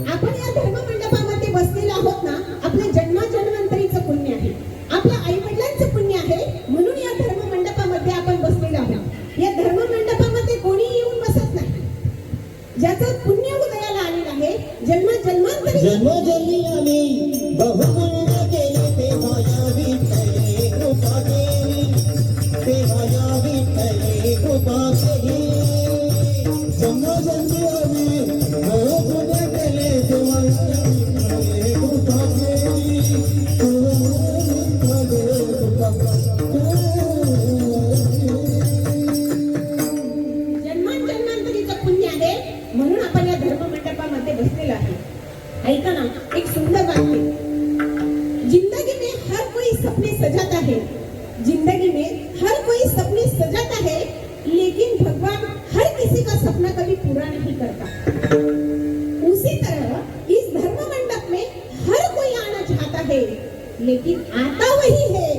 आपण या धर्ममंडपामध्ये बसलेलो आहोत ना, आपल्या जन्माजन्मांतरीचं पुण्य आहे, आपल्या आई वडिलांचं पुण्य आहे, म्हणून या धर्ममंडपामध्ये आपण बसलेलो आहोत. या धर्ममंडपामध्ये कोणी येऊन बसत नाही. ज्याचं पुण्य उदयाला आलेलं आहे, जन्मजन्मी आम्ही बहुपुण्य केले, तेव्हा या विठ्ठले कृपा केली, तेव्हा या विठ्ठले कृपा केली. जन्मजन्मी आम्ही बहुपुण्य केले, तेव्हा या विठ्ठले कृपा केली, जन्मांतरीचं पुण्य आहे, म्हणून आपण या धर्ममंडपामध्ये बसलेलो आहे. ऐका ना, एक सुंदर वाक्य, जिंदगी में हर कोई सपने सजाता है, जिंदगी में हर कोई सपने सजाता है, लेकिन भगवान हर किसी का सपना कभी पूरा नहीं करता. उसी तरह इस धर्म मंडप में हर कोई आना चाहता है, लेकिन आता वही है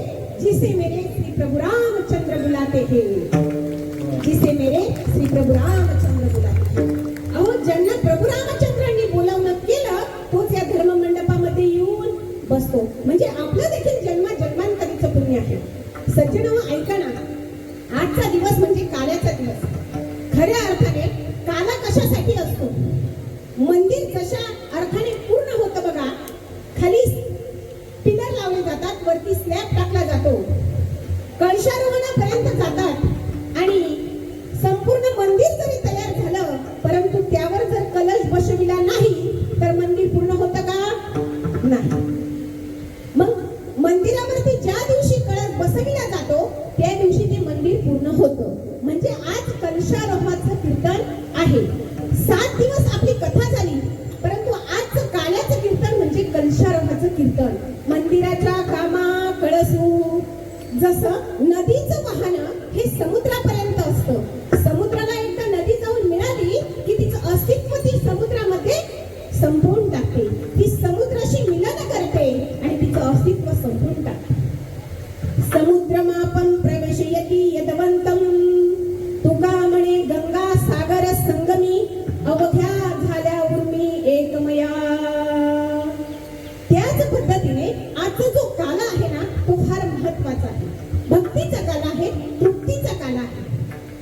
जिसे मेरे श्री प्रभु रामचंद्र बुलाते हैं, जिसे मेरे श्री प्रभु रामचंद्र बुलाते हैं. अहो, ज्यांना प्रभु रामचंद्रांनी बोलावणं केलं तोच या धर्म मंडपामध्ये येऊन बसतो. म्हणजे आपलं देखील जन्मांतरीचं पुण्य आहे. सज्जनो, ऐका ना, आजचा दिवस म्हणजे काल्याचा दिवस. खऱ्या अर्थाने काला कशासाठी असतो? मंदिर कशा अर्थाने पूर्ण होतं बघा. खाली पिलर लावले जातात, वरती स्लॅब टाकला जातो, कळशारोहणापर्यंत जातात आणि संपूर्ण मंदिर जरी तयार झालं, परंतु त्यावर जर कलश बसविला नाही तर मंदिर पूर्ण होतं का? नाही. मग मंदिरावरती ज्या दिवशी कळश बसविला जातो त्या दिवशी ते मंदिर पूर्ण होतं. म्हणजे आज कलशारोहणाचं कीर्तन आहे. 7 दिवस आपली कथा झाली, परंतु आजचं काल्याचं कीर्तन म्हणजे कलशारोहणाचं कीर्तन. मंदिराच्या कामा कळसू जसं नदीचं वाहन हे समुद्रापर्यंत असतं. समुद्राला एकदा नदी जाऊन मिळाली की तिचं अस्तित्व ती समुद्रामध्ये संपवून टाकते. ती समुद्राशी मिलन करते आणि तिचं अस्तित्व संपवून टाकते. समुद्रमापं प्रवेशयति यदवंतं, तुका म्हणे गंगा सागर संगमी, अवघ्या झाल्या उर्मी एकमया. त्याच पद्धतीने आजचा जो काला आहे ना, तो फार महत्वाचा आहे. भक्तीचा काला आहे, तृप्तीचा काला आहे.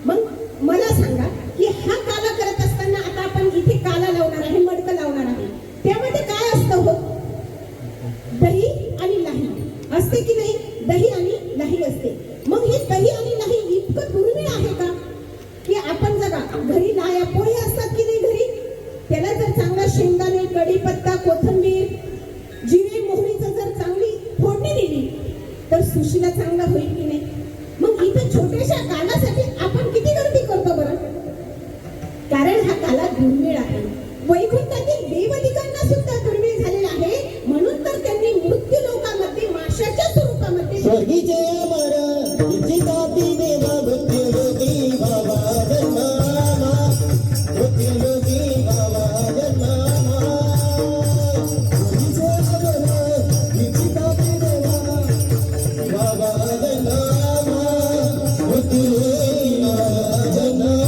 मग मला सांगा की हा काला करत असताना आता आपण इथे काला लावणार आहे, मडकं लावणार आहे, त्यामध्ये काय असतं हो? दही आणि लाही असते की नाही? दही आणि लाही असते. मग हे दही आणि लाही इतकं दुर्मिळ आहे का की आपण जगा घरी लाया पोहे असतात की नाही घरी, त्याला जर चांगला शेंगदाणे, कढीपत्ता, कोथिंबीर, जिरे मोहरीचं जर चांगली फोडणी दिली तर सुशीला चांगला होईल की नाही? मग इथं छोट्याशा कालासाठी आपण किती गर्दी करतो बरं? कारण हा काला दुर्मिळ आहे. वैकुंठातील देवदिकांना सुद्धा दुर्मिळ झालेला आहे, म्हणून तर त्यांनी मृत्यू लोकांमध्ये माशाच्या स्वरूपामध्ये स्वर्गीचे अमर इच्छिताती देवा मृत्युलोकी भावा जन्मामा, मृत्युलोकी भावा जन्मामा. स्वर्गीचे अमर इच्छिताती देवा भावा जन्मामा, मृत्युलोकी भावा जन्मामा.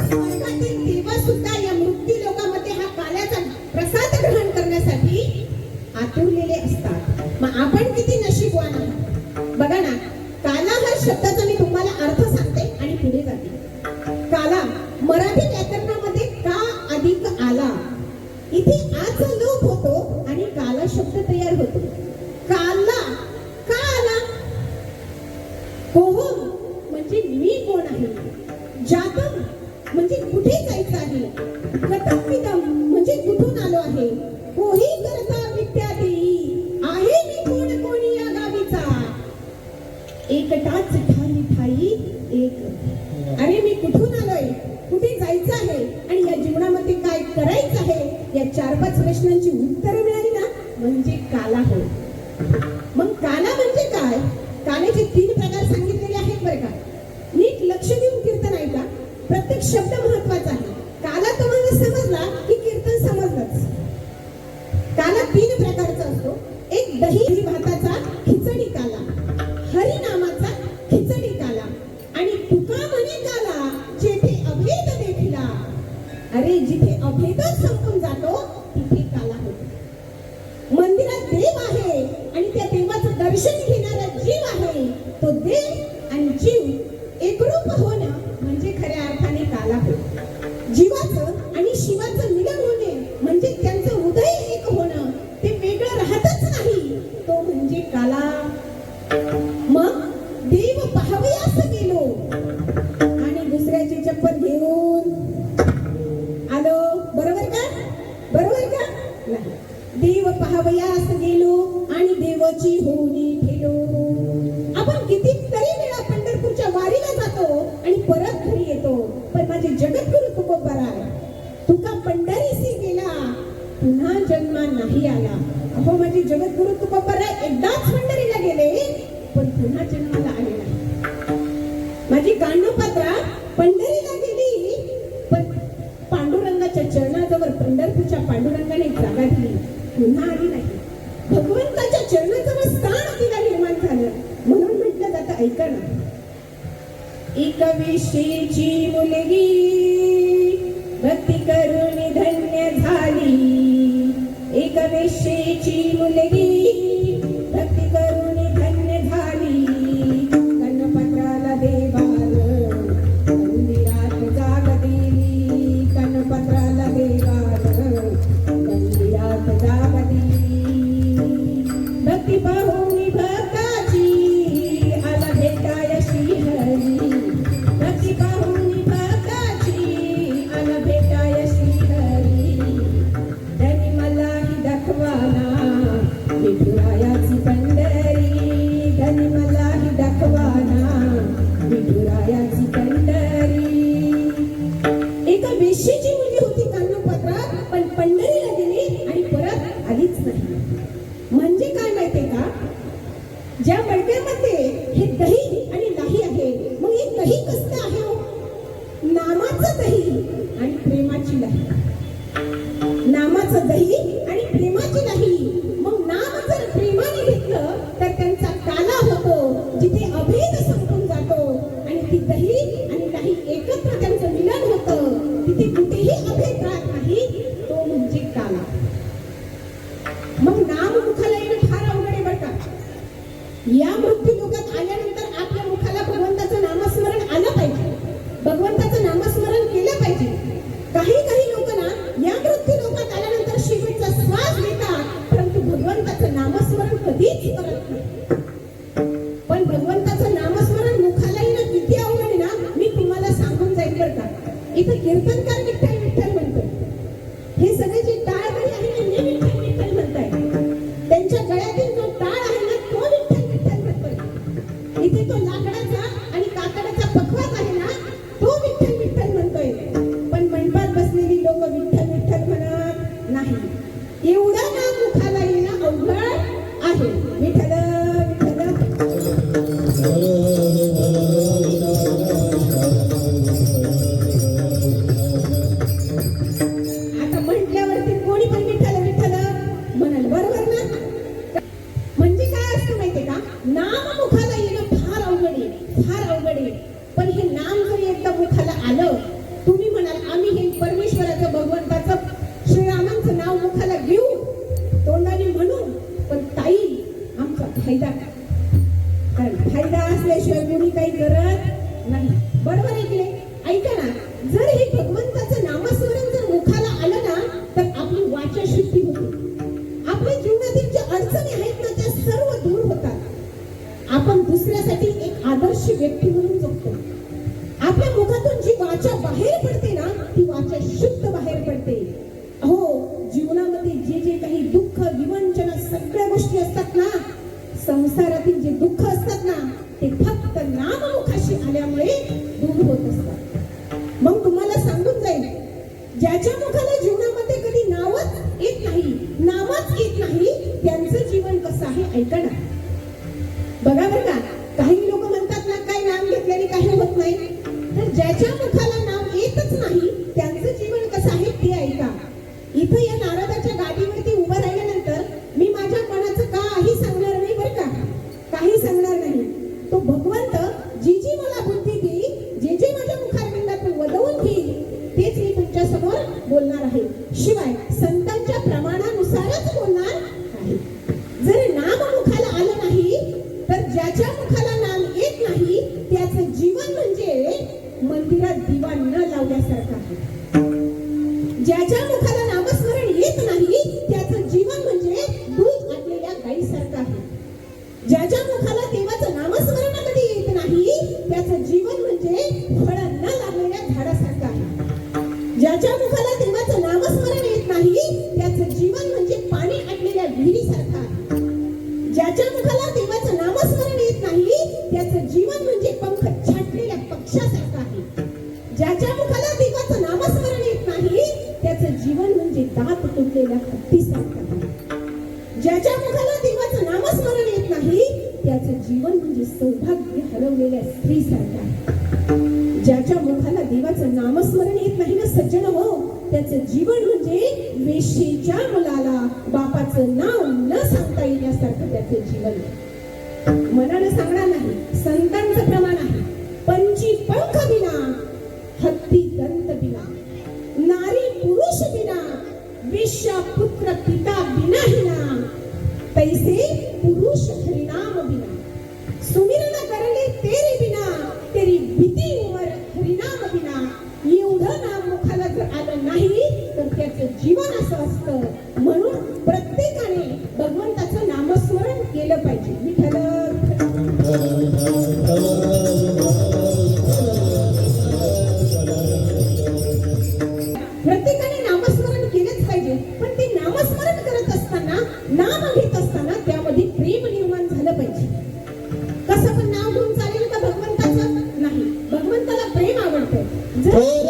स्वर्गातील देव सुद्धा या मृत्यू लोकांमध्ये हा काल्याचा प्रसाद ग्रहण करण्यासाठी आतुरलेले असतात. मग आपण किती नशीबवान आहोत बघा ना. काला हा शब्दाचा मी तुम्हाला अर्थ सांगते आणि पुढे जाते. काला मराठी व्याकरणामध्ये का अधिक आला, इथे आचा लोप होतो आणि काला शब्द तयार होतो. काला का आला? कोहम म्हणजे मी कोण आहे, जातम म्हणजे कुठे जायचं आहे, कथम म्हणजे कुठून आलो आहे, कोही करता विद्या देई, आहे मी कोण कोणी या गावीचा, एकटाच ठाई ठाई एक. अरे मी कुठून आलोय, कुठे जायचं आहे आणि या जीवनामध्ये काय करायचं आहे, या 4-5 प्रश्नांची उत्तरं मिळाली ना म्हणजे काला होय. मग काला म्हणजे काय? काल्याचे 3 प्रकार सांगितलेले आहेत बरं का. नीट लक्ष देऊन कीर्तन ऐका. प्रत्येक शब्द महत्वाचा आहे. काला तुम्हाला समजला की कीर्तन समजलंच. काला 3 प्रकारचा असतो. एक दही भाताचा खिचडी काला, हरिनामाचा खिचडी काला आणि तुका म्हणे काला जेथे अभेद देखिला. अरे जिथे अभेदच संपून जातो तिथे काला होतो. मंदिरात देव आहे आणि त्या देवाचं दर्शन घेणारा जीव आहे. तो देव आणि जीव एकरूप होणं म्हणजे खऱ्या अर्थाने काला होय. जीवाचं आणि शिवाचं मिलन होणे म्हणजे त्यांचं हृदय एक होणं, ते वेगळं राहतच नाही, तो म्हणजे काला. मग देव पाहावयास गेलो आणि दुसऱ्याची चप्पल घेऊन आलो. बरोबर का? बरोबर का? नाही. देव पाहावयास गेलो आणि देवाची होणी ठेलो. आपण कितीतरी वेळा पंढरपूरच्या वारीला जातो आणि परत घरी येतो, पण माझे जगद्गुरु तुकोबाराय तुका पंढरीसी गेला पुन्हा जन्मा नाही आला. अहो माझे जगद्गुरु तुकोबाराय एकदाच पंढरीला गेले पण पुन्हा जन्माला आले नाही. माझी गांडोपात्रा पंढरीला गेली पण पांडुरंगाच्या चरणाजवळ पंढरपूरच्या पांडुरंगाने जागा दिली, पुन्हा आली नाही. भगवंताच्या चरणाजवळ स्थान तिला निर्माण झालं. म्हणून म्हटलं जातं, ऐका ना, एक विशीची मुलगी भक्ती करून धन्य झाली. एक विशीची मुलगी भक्ती करून धन्य झाली. कनपत्राला देवार मंदिरात जाग दिली. कनपत्राला देवार मंदिरात जाग दिली. भक्ती पाहून भक्ताची आला भेटाय श्रीहरी. भक्ती पाहून भक्ताची आला भेटाय श्रीहरी. धनी मलाही दाखवाना विठुरायाची पंढरी. धनी मलाही दाखवाना विठुरायाची पंढरी. एका वेश्येची मुलगी होती कान्होपात्रात, पण पंढरीला गेली आणि परत आलीच नाही. म्हणजे काय माहितीये का, ज्या मडक्यामध्ये हे दही आणि लाही आहे, मग हे दही कसलं आहे हो? नामाचं दही आणि प्रेमाची लाही. नामाचं दही आणि प्रेमाची लाही. मग नाम जर प्रेमाने घेतलं तर त्यांचा काला होतो, जिथे अभेद संपून जातो आणि ती दही आणि लाही एकत्र त्यांचं मिलन होतं, तिथे कुठेही अभेद राहत नाही, तो म्हणजे काला. मग नाम मुखाला येणं फार अवघड आहे बरं का. या मृत्यू लोकात आल्यानंतर आपल्या मुखाला भगवंताचं नामस्मरण आलं पाहिजे, भगवंताचं नामस्मरण केलं पाहिजे. काही काही लोक ना या मृत्यू लोकात आल्यानंतर शेवटचा श्वास घेतात, परंतु भगवंताचं नामस्मरण कधीच करत नाही. पण भगवंताचं नामस्मरण मुखाला येणं किती अवघड आहे ना, मी तुम्हाला सांगून जाईल बरं का. इथं कीर्तनकार विठ्ठल विठ्ठल म्हणतो, हे सगळे जे टाळकरी आहे ना, हे विठ्ठल विठ्ठल म्हणताय. त्यांच्या गळ्यातील जो टाळ आहे ना, तो विठ्ठल विठ्ठल म्हणतोय. इथे तो लाकडाचा आणि कातडाचा पखवाज आहे ना, तो विठ्ठल विठ्ठल म्हणतोय. पण मंडपात बसलेली लोक विठ्ठल विठ्ठल म्हणत नाही. एवढं नाम मुखाला येणं अवघड आहे. विठ्ठल आता म्हटल्यावरती कोणी पण विठ्ठल विठ्ठल म्हणाल, बरोबर ना? म्हणजे काय असतं माहितीये का, नाम मुखाला येणं फार अवघड आहे, फार अवघड आहे. पण हे नाम जरी एकदा मुखाला आलं, तुम्ही म्हणाल आम्ही हे परमेश्वराचं भगवंताचं श्रीरामांचं नाव मुखाला घेऊ, तोंडाने म्हणू, पण ताई आमचा फायदा काय? कारण फायदा असल्याशिवाय कोणी काही करत नाही. बरोबर आहे की नाही? ऐका ना, जर हे भगवंताचं नामस्मरण जर मुखाला आलं ना, तर आपली वाचा शुद्धी होते. आपल्या जीवनातील ज्या अडचणी आहेत ना, त्या सर्व दूर होतात. आपण दुसऱ्यासाठी एक आदर्श व्यक्ती म्हणून जगतो. आपल्या मुखातून जी वाचा बाहेर पडते ना, ती वाचा शुद्ध बाहेर पडते. हो, जीवनामध्ये जे जे काही दुःख विवंचना सगळ्या गोष्टी असतात ना, संसारातील जे दुःख असतात ना, ते फक्त नाममुखाशी आल्यामुळे दूर होत असतात. मग तुम्हाला सांगून जाईल, ज्याच्या मुखाला जीवनामध्ये कधी नावच येत नाही, नामच येत नाही, त्यांचं जीवन कसं आहे ऐका ना. बघा बरं का, काही लोक म्हणतात ना, काय नाम घेतल्याने काही होत नाही. तर ज्याच्या मुखाला नाव येतच नाही, त्यांचं जीवन कसं आहे ते ऐका. इथं या नारदाच्या गादीवरती उभं राहिल्यानंतर मी माझ्या मनाचं काही सांगणार नाही बरं का, काही सांगणार नाही. तो भगवंत जी जी मला बुद्धी देईल, जे जे माझ्या मुखारविंदातून वदवून घेईल, तेच मी तुमच्या समोर बोलणार आहे, शिवाय संतांच्या प्रमाणानुसारच बोलणार आहे. जर नाम मुखाला आलं नाही तर ज्याच्या मुखाला नाम येत नाही त्याचं जीवन म्हणजे मंदिरात दिवा न लावल्यासारखं आहे. ज्याच्या मुखाला नामस्मरण येत नाही त्याचं जीवन म्हणजे दूध आटलेल्या गाईसारखं आहे. ज्याच्या मुखाला देवाचं नामस्मरण कधी येत नाही त्याचं जीवन म्हणजे फळं न लागलेल्या झाडासारखं आहे. ज्याच्या मुखाला देवाचं नामस्मरण येत नाही त्याचं जीवन म्हणजे पाणी आटलेल्या विहिरीसारखं आहे. ज्याच्या मुखाला देवाचं नामस्मरण येत नाही त्याचं जीवन म्हणजे पंख छाटलेल्या पक्षासारखं आहे. ज्याच्या मुखाला देवाचं नामस्मरण येत नाही त्याचं जीवन म्हणजे दात तुटलेल्या हत्तीसारखं आहे. ज्याच्या मुखाला देवाचं नामस्मरण येत नाही त्याचं जीवन म्हणजे सौभाग्य हरवलेल्या स्त्रीसारखं आहे. ज्याच्या मुखाला देवाचं नामस्मरण येत नाही ना सज्जन हो, त्याचं जीवन म्हणजे वेश्येच्या मुलाला बापाचं नाव न सांगता येण्यासारखं त्याचं जीवन. मनानं सांगणार नाही, संतांचं प्रमाण आहे. पंची पंख बिना, हत्ती दंत बिना, नारी पुरुष बिना, वेश्या पुत्र पिता बिना हिना, तैसे पुरुष हरिनाम बिना, सुमिरन करले तेरे बिना, तेरी भीती उमर हरिनाम बिना. एवढं नाम मुखाला जर आलं नाही तर त्याचं जीवन असं असतं. म्हणून प्रत्येकाने भगवंताचं नामस्मरण केलं पाहिजे. विठ्ठल प्रत्येकाने नामस्मरण केलंच पाहिजे. पण ते नामस्मरण करत असताना, नाम घेत असताना त्यामध्ये प्रेम निर्माण झालं पाहिजे. कसं पण नाव घेऊन चालेल का भगवंताचं? नाही. भगवंताला प्रेम आवडतं. जर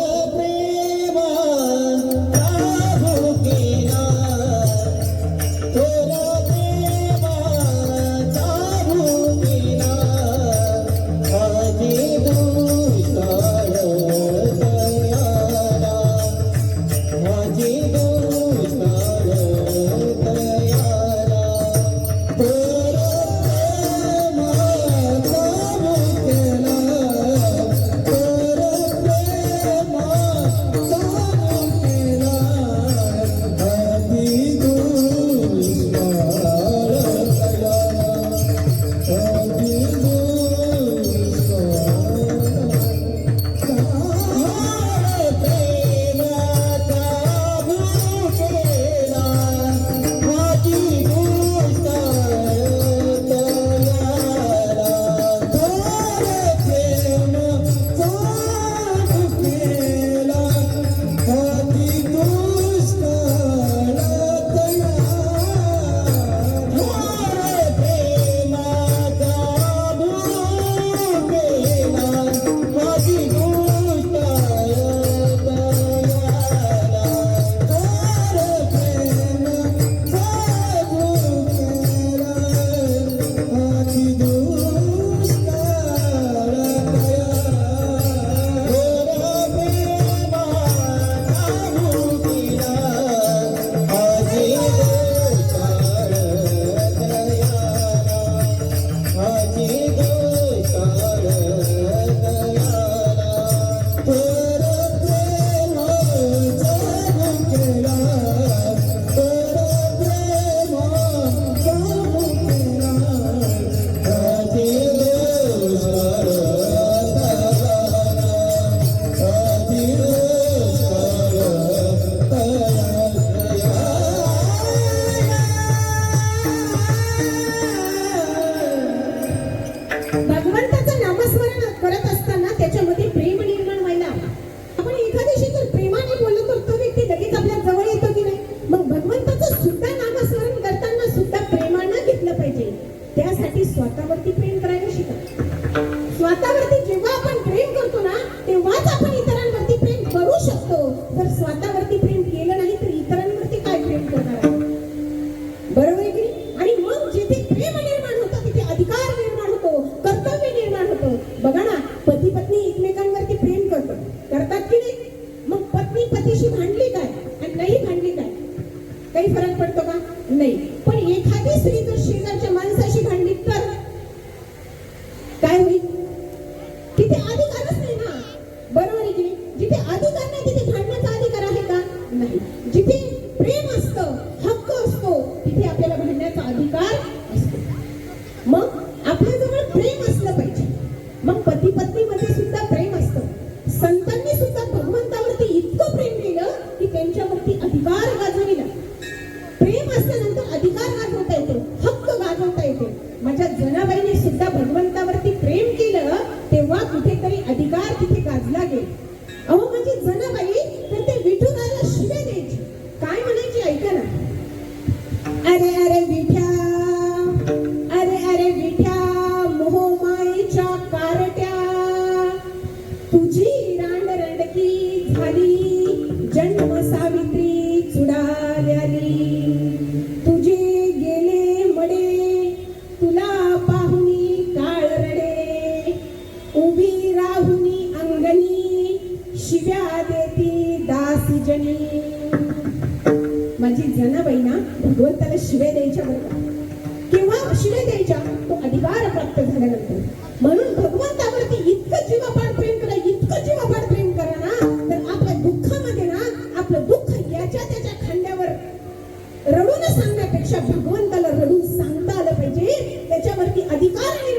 भगवंताचं नामस्मरण करत असताना त्याच्यामध्ये प्रेम निर्माण व्हायला हवं. आपण एखाद्याशी जर प्रेमाने बोललो तर तो व्यक्ती लगेच आपल्या जवळ येतो की नाही? मग भगवंताचं सुद्धा नामस्मरण करताना सुद्धा प्रेमानं घेतलं पाहिजे. त्यासाठी स्वतःवरती प्रेम करायला शिका. स्वतःवरती जेव्हा आपण प्रेम करतो ना तेव्हाच आपण इतरांवरती प्रेम करू शकतो. जर स्वतःवरती प्रेम केलं नाही तर इतरांवरती काय प्रेम करणार आहे? बरोबर आहे की नाही? आणि मग जिथे प्रेम निर्माण होतं तिथे अधिकार निर्माण होतो, कर्तव्य निर्माण होतं. बघा ना, पती पत्नी एकमेकांवरती प्रेम करतात की नाही? मग पत्नी पतीशी भांडली काय आणि नाही भांडली काय, काही फरक पडतो का? नाही. पण एखादी स्त्री जर शेजारच्या माणसाशी भांडली तर काय होईल? तिथे अधिकारच नाही ना. बरोबर आहे की नाही? जिथे अधिकार नाही तिथे भांडण्याचा अधिकार आहे का? नाही. जिथे प्रेम असतं, हक्क असतो, तिथे आपल्याला भांडण्याचा अधिकार असतो. मग आपल्याजवळ प्रेम असलं पाहिजे. मग पती पत्नीमध्ये सुद्धा प्रेम असतं. संतांनी सुद्धा भगवंतावरती इतकं प्रेम केलं की त्यांच्यावरती अधिकार गाजविला. प्रेम असल्यानंतर अधिकार गाजवता येतो, हक्क गाजवता येतो. माझ्या जनाबाईने सुद्धा भगवंतावरती प्रेम केलं तेव्हा कुठेतरी अधिकार तिथे गाजला गेला. अहो माझी जनाबाई तर ते विठुरायाला शिव्या द्यायची. काय म्हणायची ऐका ना. अरे अरे विठ्या, अरे अरे विठ्या, मोहमाईच्या कारट्या, तुझी रांडरंडकी झाली, जन्म सावित्री चुडाल्याली. तुझे गेले मडे, तुला पाहुनी काळ रडे, उभी राहुनी अंगणी, शिव्या देती दासीजनी. माझी जनाबाई ना भगवंताला शिव्या द्यायच्या बरोबर. केव्हा शिव्या द्यायच्या? तो अधिकार प्राप्त झाल्यानंतर. म्हणून भगवंतावरती इतकं जीवापाड प्रेम करा, इतकं जीवापाड प्रेम करा ना, तर आपल्या दुःखामध्ये ना आपलं दुःख याच्या त्याच्या खांद्यावर रडून सांगण्यापेक्षा भगवंताला रडून सांगता आलं पाहिजे. त्याच्यावरती अधिकार आणि